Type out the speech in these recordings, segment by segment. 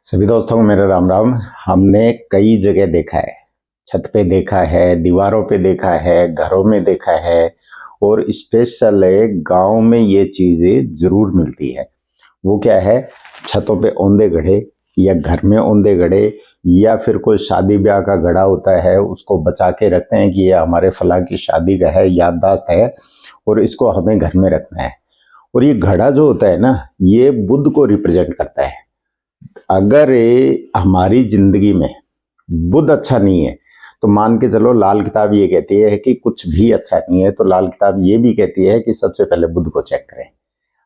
सभी दोस्तों को मेरा राम राम। हमने कई जगह देखा है, छत पे देखा है, दीवारों पे देखा है, घरों में देखा है और स्पेशल गांव में ये चीजें जरूर मिलती है। वो क्या है? छतों पे औंधे गढ़े या घर में औंधे गढ़े या फिर कोई शादी ब्याह का गढ़ा होता है, उसको बचा के रखते हैं कि ये हमारे फलां की शादी का है, याददाश्त है और इसको हमें घर में रखना है। और ये घड़ा जो होता है ना, ये बुद्ध को रिप्रेजेंट करता है। अगर ये हमारी जिंदगी में बुद्ध अच्छा नहीं है तो मान के चलो, लाल किताब ये कहती है कि कुछ भी अच्छा नहीं है, तो लाल किताब ये भी कहती है कि सबसे पहले बुद्ध को चेक करें।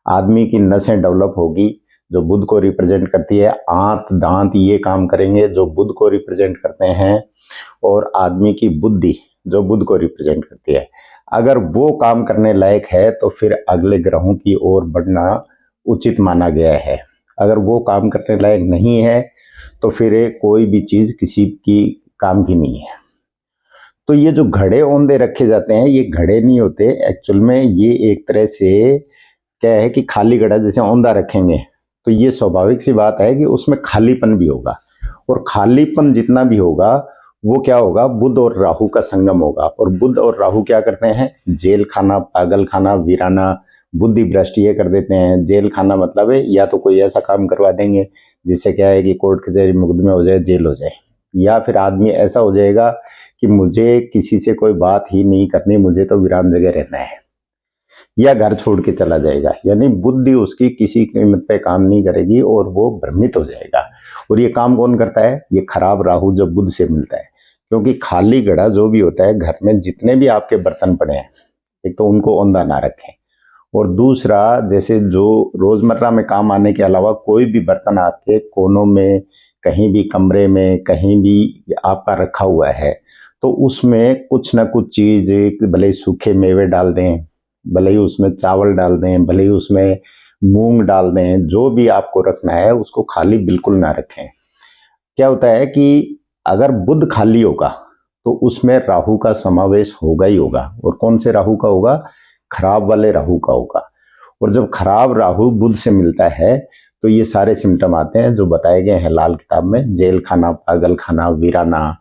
आदमी की नसें डेवलप होगी जो बुद्ध को रिप्रेजेंट करती है, आंत दांत ये काम करेंगे जो बुद्ध को रिप्रेजेंट करते हैं, और आदमी की बुद्धि जो बुद्ध को रिप्रेजेंट करती है, अगर वो काम करने लायक है तो फिर अगले ग्रहों की ओर बढ़ना उचित माना गया है। अगर वो काम करने लायक नहीं है तो फिर कोई भी चीज किसी की काम की नहीं है। तो ये जो घड़े औंधे रखे जाते हैं, ये घड़े नहीं होते एक्चुअल में, ये एक तरह से क्या है कि खाली घड़ा जैसे औंधा रखेंगे तो ये स्वाभाविक सी बात है कि उसमें खालीपन भी होगा, और खालीपन जितना भी होगा वो क्या होगा? बुध और राहु का संगम होगा। और बुध और राहु क्या करते हैं? जेल खाना, पागल खाना, वीराना, बुद्धि भ्रष्ट ये कर देते हैं। जेल खाना मतलब है या तो कोई ऐसा काम करवा देंगे जिससे क्या है कि कोर्ट कचहरी मुकदमे हो जाए, जेल हो जाए, या फिर आदमी ऐसा हो जाएगा कि मुझे किसी से कोई बात ही नहीं करनी, मुझे तो वीरान जगह रहना है, या घर छोड़ के चला जाएगा। यानी बुद्धि उसकी किसी कीमत पे काम नहीं करेगी और वो भ्रमित हो जाएगा। और ये काम कौन करता है? ये खराब राहु जब बुध से मिलता है। क्योंकि खाली घड़ा जो भी होता है, घर में जितने भी आपके बर्तन पड़े हैं, एक तो उनको औंधा ना रखें, और दूसरा जैसे जो रोजमर्रा में काम आने के अलावा कोई भी बर्तन आपके कोनों में, कहीं भी कमरे में, कहीं भी आपका रखा हुआ है, तो उसमें कुछ ना कुछ चीज, भले ही सूखे मेवे डाल दें, भले ही उसमें चावल डाल दें, भले ही उसमें मूंग डाल दें, जो भी आपको रखना है उसको खाली बिल्कुल ना रखें। क्या होता है कि अगर बुध खाली होगा तो उसमें राहु का समावेश होगा ही होगा। और कौन से राहु का होगा? खराब वाले राहु का होगा। और जब खराब राहु बुध से मिलता है तो ये सारे सिम्टम आते हैं जो बताए गए हैं लाल किताब में: जेल खाना, पागल खाना, वीराना।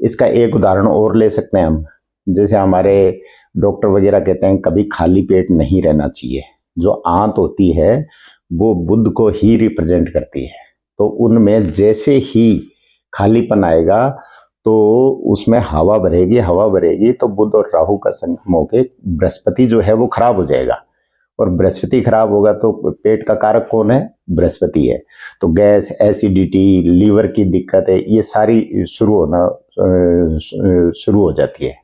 इसका एक उदाहरण और ले सकते हैं हम। जैसे हमारे डॉक्टर वगैरह कहते हैं कभी खाली पेट नहीं रहना चाहिए। जो आंत होती है वो बुध को ही रिप्रेजेंट करती है। तो उनमें जैसे ही खालीपन आएगा तो उसमें हवा भरेगी, हवा भरेगी तो बुध और राहु का संगम होकर बृहस्पति जो है वो खराब हो जाएगा। और बृहस्पति खराब होगा तो पेट का कारक कौन है? बृहस्पति है। तो गैस, एसिडिटी, लीवर की दिक्कत है, ये सारी शुरू हो जाती है।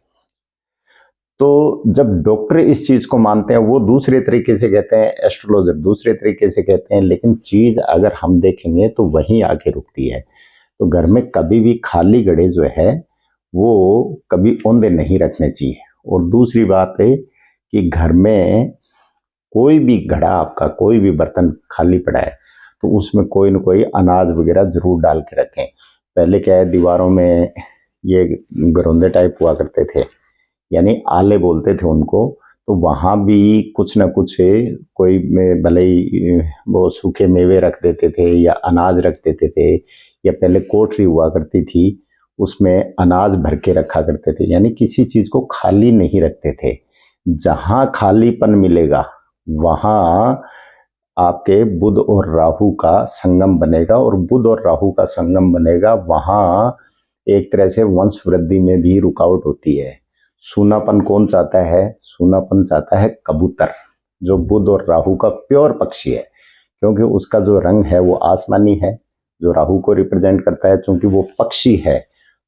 तो जब डॉक्टर इस चीज को मानते हैं, वो दूसरे तरीके से कहते हैं, एस्ट्रोलॉजर दूसरे तरीके से कहते हैं, लेकिन चीज अगर हम देखेंगे तो वहीं आके रुकती है। तो घर में कभी भी खाली घड़े जो है वो कभी औंधे नहीं रखने चाहिए। और दूसरी बात है कि घर में कोई भी घड़ा, आपका कोई भी बर्तन खाली पड़ा है तो उसमें कोई ना कोई अनाज वगैरह जरूर डाल के रखें। पहले क्या है, दीवारों में ये गरोंदे टाइप हुआ करते थे, यानी आले बोलते थे उनको। तो वहां भी कुछ ना कुछ कोई में भले ही वो सूखे मेवे रख देते थे या अनाज रख देते थे, या पहले कोठरी हुआ करती थी उसमें अनाज भर के रखा करते थे। यानी किसी चीज को खाली नहीं रखते थे। जहां खालीपन मिलेगा वहां आपके बुध और राहु का संगम बनेगा, और बुध और राहु का संगम बनेगा वहां एक तरह से वंश वृद्धि में भी रुकावट होती है। सूनापन कौन चाहता है? सूनापन चाहता है कबूतर, जो बुध और राहु का प्योर पक्षी है। क्योंकि उसका जो रंग है वो आसमानी है, जो राहु को रिप्रेजेंट करता है। चूंकि वो पक्षी है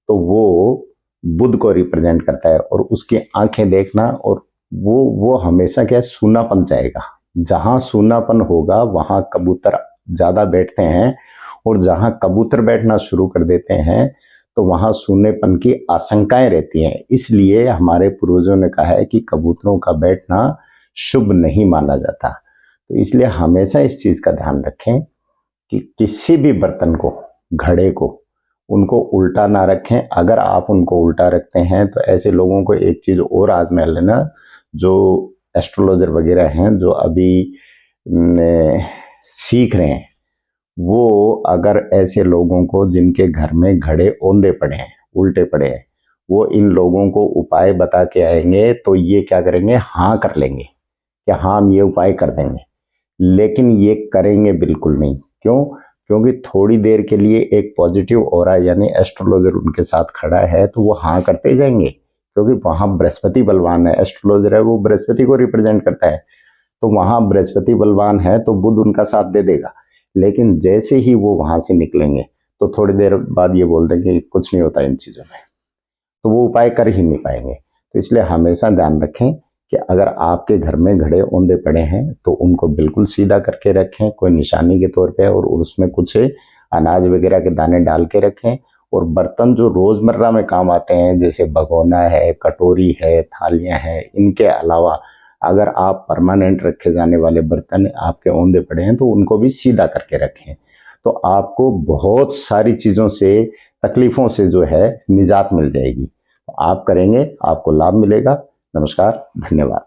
तो वो बुध को रिप्रेजेंट करता है, और उसकी आंखें देखना, और वो हमेशा क्या है, सूनापन चाहेगा। जहां सूनापन होगा वहां कबूतर ज्यादा बैठते हैं, और जहां कबूतर बैठना शुरू कर देते हैं तो वहां सूनेपन की आशंकाएं रहती हैं। इसलिए हमारे पूर्वजों ने कहा है कि कबूतरों का बैठना शुभ नहीं माना जाता। तो इसलिए हमेशा इस चीज का ध्यान रखें कि किसी भी बर्तन को, घड़े को, उनको उल्टा ना रखें। अगर आप उनको उल्टा रखते हैं तो ऐसे लोगों को एक चीज और आजमा लेना, जो एस्ट्रोलॉजर वगैरह हैं, जो अभी सीख रहे हैं, वो अगर ऐसे लोगों को जिनके घर में घड़े औंधे पड़े हैं, उल्टे पड़े हैं, वो इन लोगों को उपाय बता के आएंगे तो ये क्या करेंगे, हाँ कर लेंगे कि हाँ हम ये उपाय कर देंगे, लेकिन ये करेंगे बिल्कुल नहीं। क्यों? क्योंकि थोड़ी देर के लिए एक पॉजिटिव ऑरा यानी एस्ट्रोलॉजर उनके साथ खड़ा है तो वो हाँ करते जाएंगे, क्योंकि वहां बृहस्पति बलवान है, एस्ट्रोलॉजर है वो बृहस्पति को रिप्रेजेंट करता है, तो वहां बृहस्पति बलवान है तो बुध उनका साथ दे देगा। लेकिन जैसे ही वो वहां से निकलेंगे तो थोड़ी देर बाद ये बोल देंगे कुछ नहीं होता इन चीजों में, तो वो उपाय कर ही नहीं पाएंगे। तो इसलिए हमेशा ध्यान रखें कि अगर आपके घर में घड़े औंधे पड़े हैं तो उनको बिल्कुल सीधा करके रखें, कोई निशानी के तौर पे, और उसमें कुछ अनाज वगैरह के दाने डाल के रखें। और बर्तन जो रोजमर्रा में काम आते हैं जैसे भगोना है, कटोरी है, थालियां हैं, इनके अलावा अगर आप परमानेंट रखे जाने वाले बर्तन आपके औंधे पड़े हैं तो उनको भी सीधा करके रखें, तो आपको बहुत सारी चीजों से, तकलीफों से जो है निजात मिल जाएगी। आप करेंगे, आपको लाभ मिलेगा। नमस्कार, धन्यवाद।